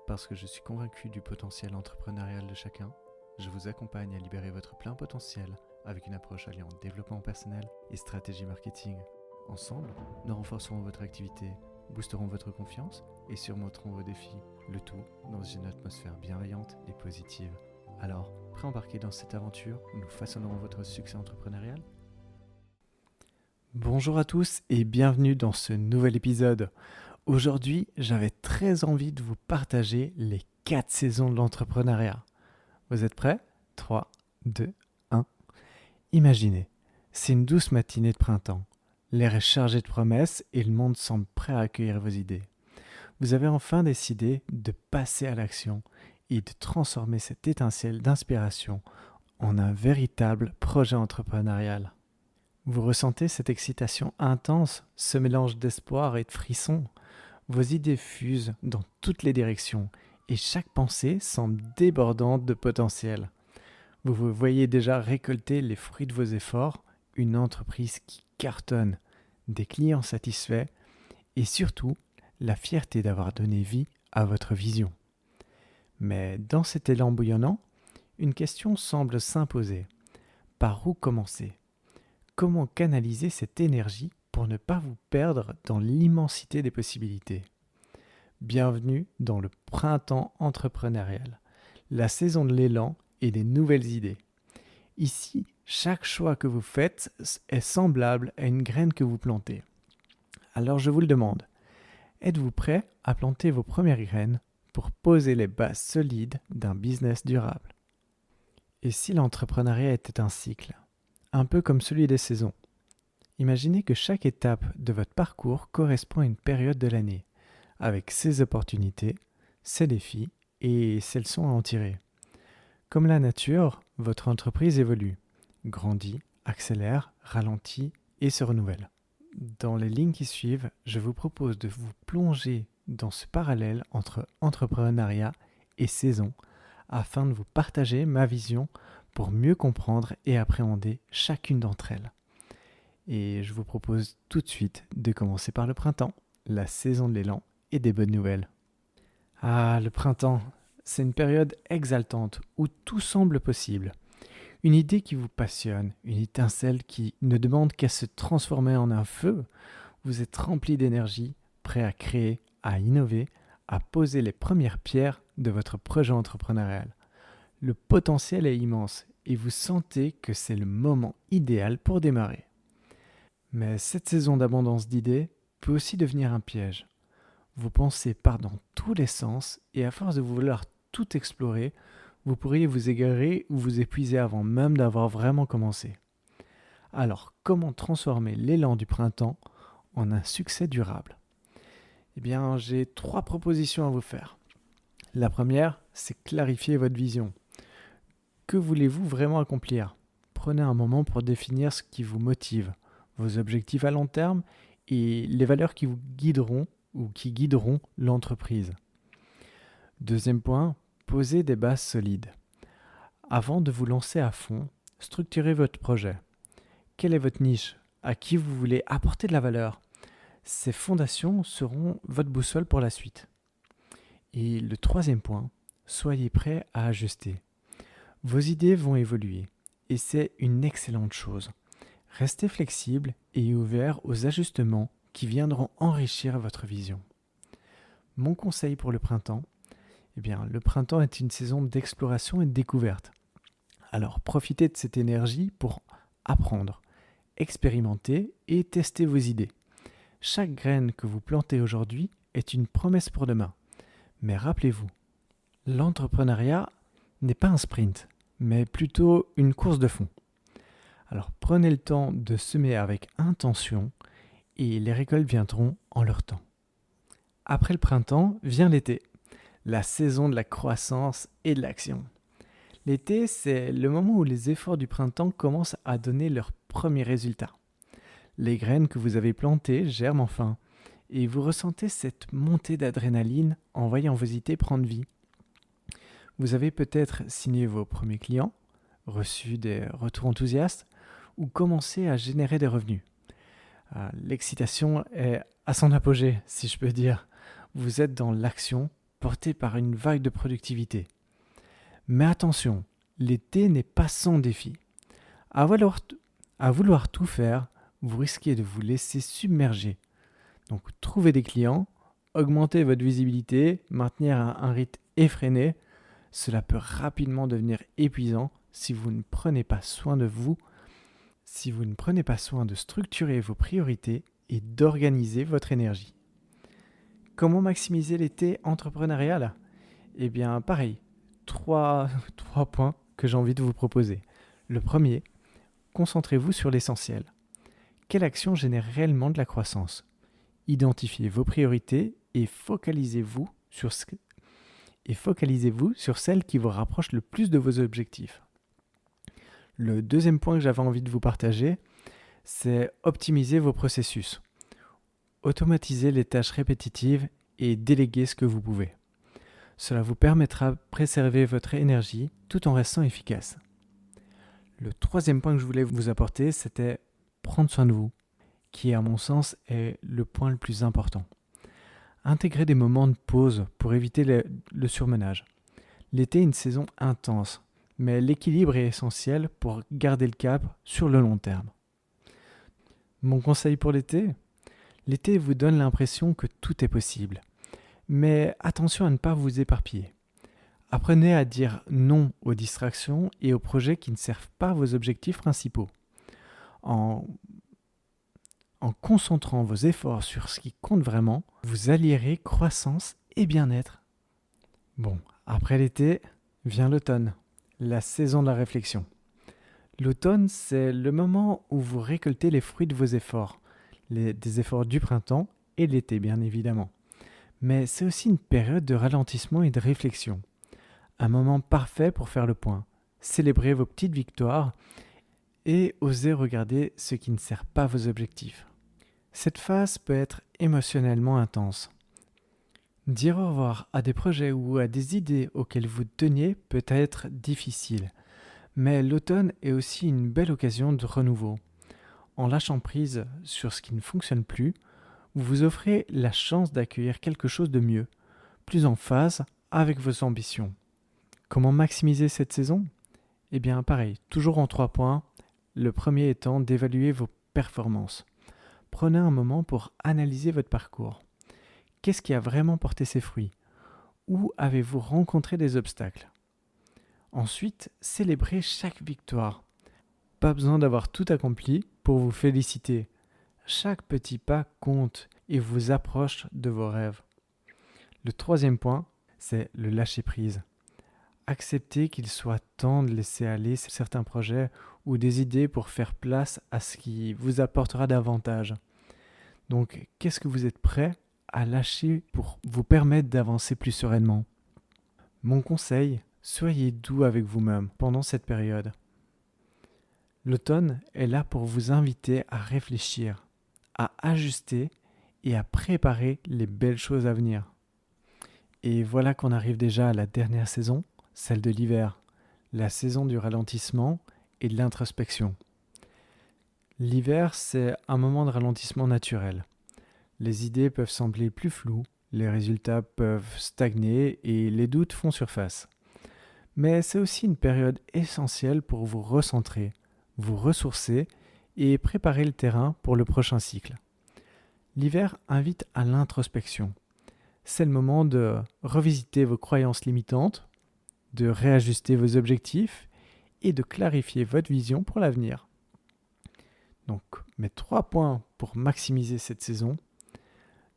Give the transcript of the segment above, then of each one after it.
Parce que je suis convaincu du potentiel entrepreneurial de chacun, je vous accompagne à libérer votre plein potentiel avec une approche alliant développement personnel et stratégie marketing. Ensemble, nous renforcerons votre activité, boosterons votre confiance et surmonterons vos défis, le tout dans une atmosphère bienveillante et positive. Alors, prêt à embarquer dans cette aventure où nous façonnerons votre succès entrepreneurial ? Bonjour à tous et bienvenue dans ce nouvel épisode. Aujourd'hui, j'avais très envie de vous partager les 4 saisons de l'entrepreneuriat. Vous êtes prêts ? 3, 2, 1. Imaginez, c'est une douce matinée de printemps. L'air est chargé de promesses et le monde semble prêt à accueillir vos idées. Vous avez enfin décidé de passer à l'action et de transformer cette étincelle d'inspiration en un véritable projet entrepreneurial. Vous ressentez cette excitation intense, ce mélange d'espoir et de frissons. Vos idées fusent dans toutes les directions et chaque pensée semble débordante de potentiel. Vous vous voyez déjà récolter les fruits de vos efforts, une entreprise qui cartonne, des clients satisfaits et surtout la fierté d'avoir donné vie à votre vision. Mais dans cet élan bouillonnant, une question semble s'imposer. Par où commencer ? Comment canaliser cette énergie pour ne pas vous perdre dans l'immensité des possibilités ? Bienvenue dans le printemps entrepreneurial, la saison de l'élan et des nouvelles idées. Ici, chaque choix que vous faites est semblable à une graine que vous plantez. Alors je vous le demande, êtes-vous prêt à planter vos premières graines pour poser les bases solides d'un business durable ? Et si l'entrepreneuriat était un cycle ? Un peu comme celui des saisons. Imaginez que chaque étape de votre parcours correspond à une période de l'année, avec ses opportunités, ses défis et ses leçons à en tirer. Comme la nature, votre entreprise évolue, grandit, accélère, ralentit et se renouvelle. Dans les lignes qui suivent, je vous propose de vous plonger dans ce parallèle entre entrepreneuriat et saison afin de vous partager ma vision pour mieux comprendre et appréhender chacune d'entre elles. Et je vous propose tout de suite de commencer par le printemps, la saison de l'élan et des bonnes nouvelles. Ah, le printemps, c'est une période exaltante où tout semble possible. Une idée qui vous passionne, une étincelle qui ne demande qu'à se transformer en un feu. Vous êtes rempli d'énergie, prêt à créer, à innover, à poser les premières pierres de votre projet entrepreneurial. Le potentiel est immense et vous sentez que c'est le moment idéal pour démarrer. Mais cette saison d'abondance d'idées peut aussi devenir un piège. Vos pensées partent dans tous les sens et à force de vouloir tout explorer, vous pourriez vous égarer ou vous épuiser avant même d'avoir vraiment commencé. Alors, comment transformer l'élan du printemps en un succès durable ? Eh bien, j'ai 3 propositions à vous faire. La première, c'est clarifier votre vision. Que voulez-vous vraiment accomplir ? Prenez un moment pour définir ce qui vous motive, vos objectifs à long terme et les valeurs qui vous guideront ou qui guideront l'entreprise. Deuxième point, posez des bases solides. Avant de vous lancer à fond, structurez votre projet. Quelle est votre niche ? À qui vous voulez apporter de la valeur ? Ces fondations seront votre boussole pour la suite. Et le troisième point, soyez prêts à ajuster. Vos idées vont évoluer et c'est une excellente chose. Restez flexible et ouvert aux ajustements qui viendront enrichir votre vision. Mon conseil pour le printemps, le printemps est une saison d'exploration et de découverte. Alors profitez de cette énergie pour apprendre, expérimenter et tester vos idées. Chaque graine que vous plantez aujourd'hui est une promesse pour demain. Mais rappelez-vous, l'entrepreneuriat n'est pas un sprint, mais plutôt une course de fond. Alors prenez le temps de semer avec intention et les récoltes viendront en leur temps. Après le printemps vient l'été, la saison de la croissance et de l'action. L'été, c'est le moment où les efforts du printemps commencent à donner leurs premiers résultats. Les graines que vous avez plantées germent enfin et vous ressentez cette montée d'adrénaline en voyant vos idées prendre vie. Vous avez peut-être signé vos premiers clients, reçu des retours enthousiastes ou commencé à générer des revenus. L'excitation est à son apogée, si je peux dire. Vous êtes dans l'action porté par une vague de productivité. Mais attention, l'été n'est pas sans défi. À vouloir tout faire, vous risquez de vous laisser submerger. Donc, trouver des clients, augmenter votre visibilité, maintenir un rythme effréné, cela peut rapidement devenir épuisant si vous ne prenez pas soin de vous, si vous ne prenez pas soin de structurer vos priorités et d'organiser votre énergie. Comment maximiser l'été entrepreneurial ? Eh bien, pareil, trois points que j'ai envie de vous proposer. Le premier, concentrez-vous sur l'essentiel. Quelle action génère réellement de la croissance ? Identifiez vos priorités et focalisez-vous sur celles qui vous rapprochent le plus de vos objectifs. Le deuxième point que j'avais envie de vous partager, c'est optimiser vos processus. Automatisez les tâches répétitives et déléguez ce que vous pouvez. Cela vous permettra de préserver votre énergie tout en restant efficace. Le troisième point que je voulais vous apporter, c'était prendre soin de vous, qui à mon sens est le point le plus important. Intégrer des moments de pause pour éviter le surmenage. L'été est une saison intense, mais l'équilibre est essentiel pour garder le cap sur le long terme. Mon conseil pour l'été ? L'été vous donne l'impression que tout est possible. Mais attention à ne pas vous éparpiller. Apprenez à dire non aux distractions et aux projets qui ne servent pas vos objectifs principaux. En concentrant vos efforts sur ce qui compte vraiment, vous allierez croissance et bien-être. Bon, après l'été, vient l'automne, la saison de la réflexion. L'automne, c'est le moment où vous récoltez les fruits de vos efforts, des efforts du printemps et de l'été bien évidemment. Mais c'est aussi une période de ralentissement et de réflexion. Un moment parfait pour faire le point, célébrer vos petites victoires et oser regarder ce qui ne sert pas vos objectifs. Cette phase peut être émotionnellement intense. Dire au revoir à des projets ou à des idées auxquelles vous teniez peut être difficile, mais l'automne est aussi une belle occasion de renouveau. En lâchant prise sur ce qui ne fonctionne plus, vous vous offrez la chance d'accueillir quelque chose de mieux, plus en phase avec vos ambitions. Comment maximiser cette saison ? Eh bien pareil, toujours en 3 points. Le premier étant d'évaluer vos performances. Prenez un moment pour analyser votre parcours. Qu'est-ce qui a vraiment porté ses fruits ? Où avez-vous rencontré des obstacles ? Ensuite, célébrez chaque victoire. Pas besoin d'avoir tout accompli pour vous féliciter. Chaque petit pas compte et vous approche de vos rêves. Le troisième point, c'est le lâcher-prise. Acceptez qu'il soit temps de laisser aller certains projets ou des idées pour faire place à ce qui vous apportera davantage. Donc, qu'est-ce que vous êtes prêt à lâcher pour vous permettre d'avancer plus sereinement ? Mon conseil, soyez doux avec vous-même pendant cette période. L'automne est là pour vous inviter à réfléchir, à ajuster et à préparer les belles choses à venir. Et voilà qu'on arrive déjà à la dernière saison, celle de l'hiver, la saison du ralentissement et de l'introspection. L'hiver, c'est un moment de ralentissement naturel. Les idées peuvent sembler plus floues, les résultats peuvent stagner et les doutes font surface. Mais c'est aussi une période essentielle pour vous recentrer, vous ressourcer et préparer le terrain pour le prochain cycle. L'hiver invite à l'introspection. C'est le moment de revisiter vos croyances limitantes, de réajuster vos objectifs et de clarifier votre vision pour l'avenir. Donc, mes 3 points pour maximiser cette saison.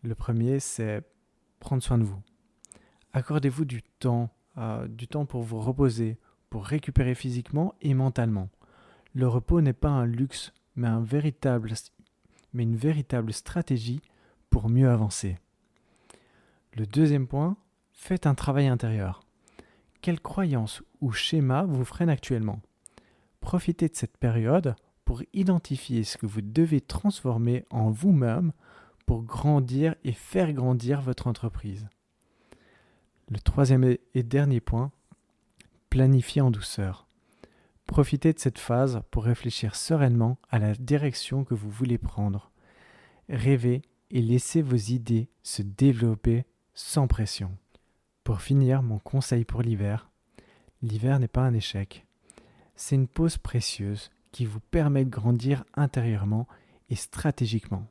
Le premier, c'est prendre soin de vous. Accordez-vous du temps pour vous reposer, pour récupérer physiquement et mentalement. Le repos n'est pas un luxe, mais une véritable stratégie pour mieux avancer. Le deuxième point, faites un travail intérieur. Quelles croyances ou schémas vous freinent actuellement ? Profitez de cette période pour identifier ce que vous devez transformer en vous-même pour grandir et faire grandir votre entreprise. Le troisième et dernier point, planifiez en douceur. Profitez de cette phase pour réfléchir sereinement à la direction que vous voulez prendre. Rêvez et laissez vos idées se développer sans pression. Pour finir, mon conseil pour l'hiver. L'hiver n'est pas un échec. C'est une pause précieuse qui vous permet de grandir intérieurement et stratégiquement.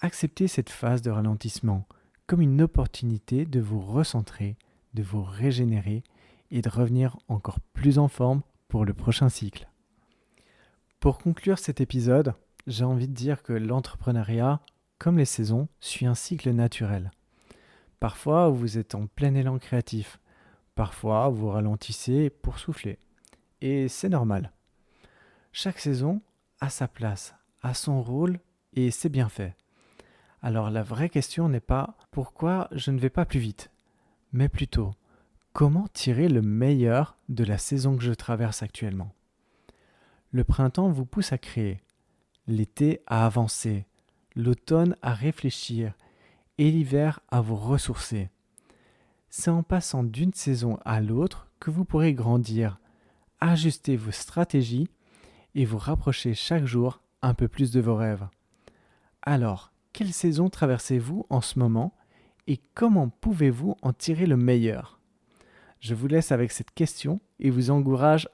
Acceptez cette phase de ralentissement comme une opportunité de vous recentrer, de vous régénérer et de revenir encore plus en forme pour le prochain cycle. Pour conclure cet épisode, j'ai envie de dire que l'entrepreneuriat, comme les saisons, suit un cycle naturel. Parfois, vous êtes en plein élan créatif. Parfois, vous ralentissez pour souffler. Et c'est normal. Chaque saison a sa place, a son rôle et c'est bien fait. Alors la vraie question n'est pas pourquoi je ne vais pas plus vite, mais plutôt comment tirer le meilleur de la saison que je traverse actuellement. Le printemps vous pousse à créer, l'été à avancer, l'automne à réfléchir et l'hiver à vous ressourcer. C'est en passant d'une saison à l'autre que vous pourrez grandir, ajuster vos stratégies et vous rapprocher chaque jour un peu plus de vos rêves. Alors, quelle saison traversez-vous en ce moment et comment pouvez-vous en tirer le meilleur? Je vous laisse avec cette question et vous encourage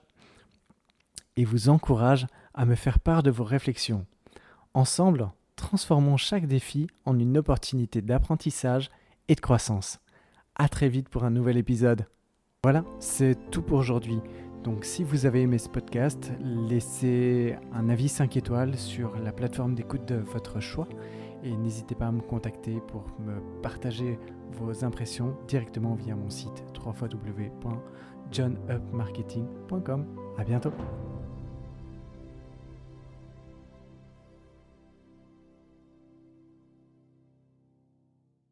à me faire part de vos réflexions. Ensemble, transformons chaque défi en une opportunité d'apprentissage et de croissance. À très vite pour un nouvel épisode. Voilà, c'est tout pour aujourd'hui. Donc si vous avez aimé ce podcast, laissez un avis 5 étoiles sur la plateforme d'écoute de votre choix et n'hésitez pas à me contacter pour me partager vos impressions directement via mon site www.johnupmarketing.com. À bientôt.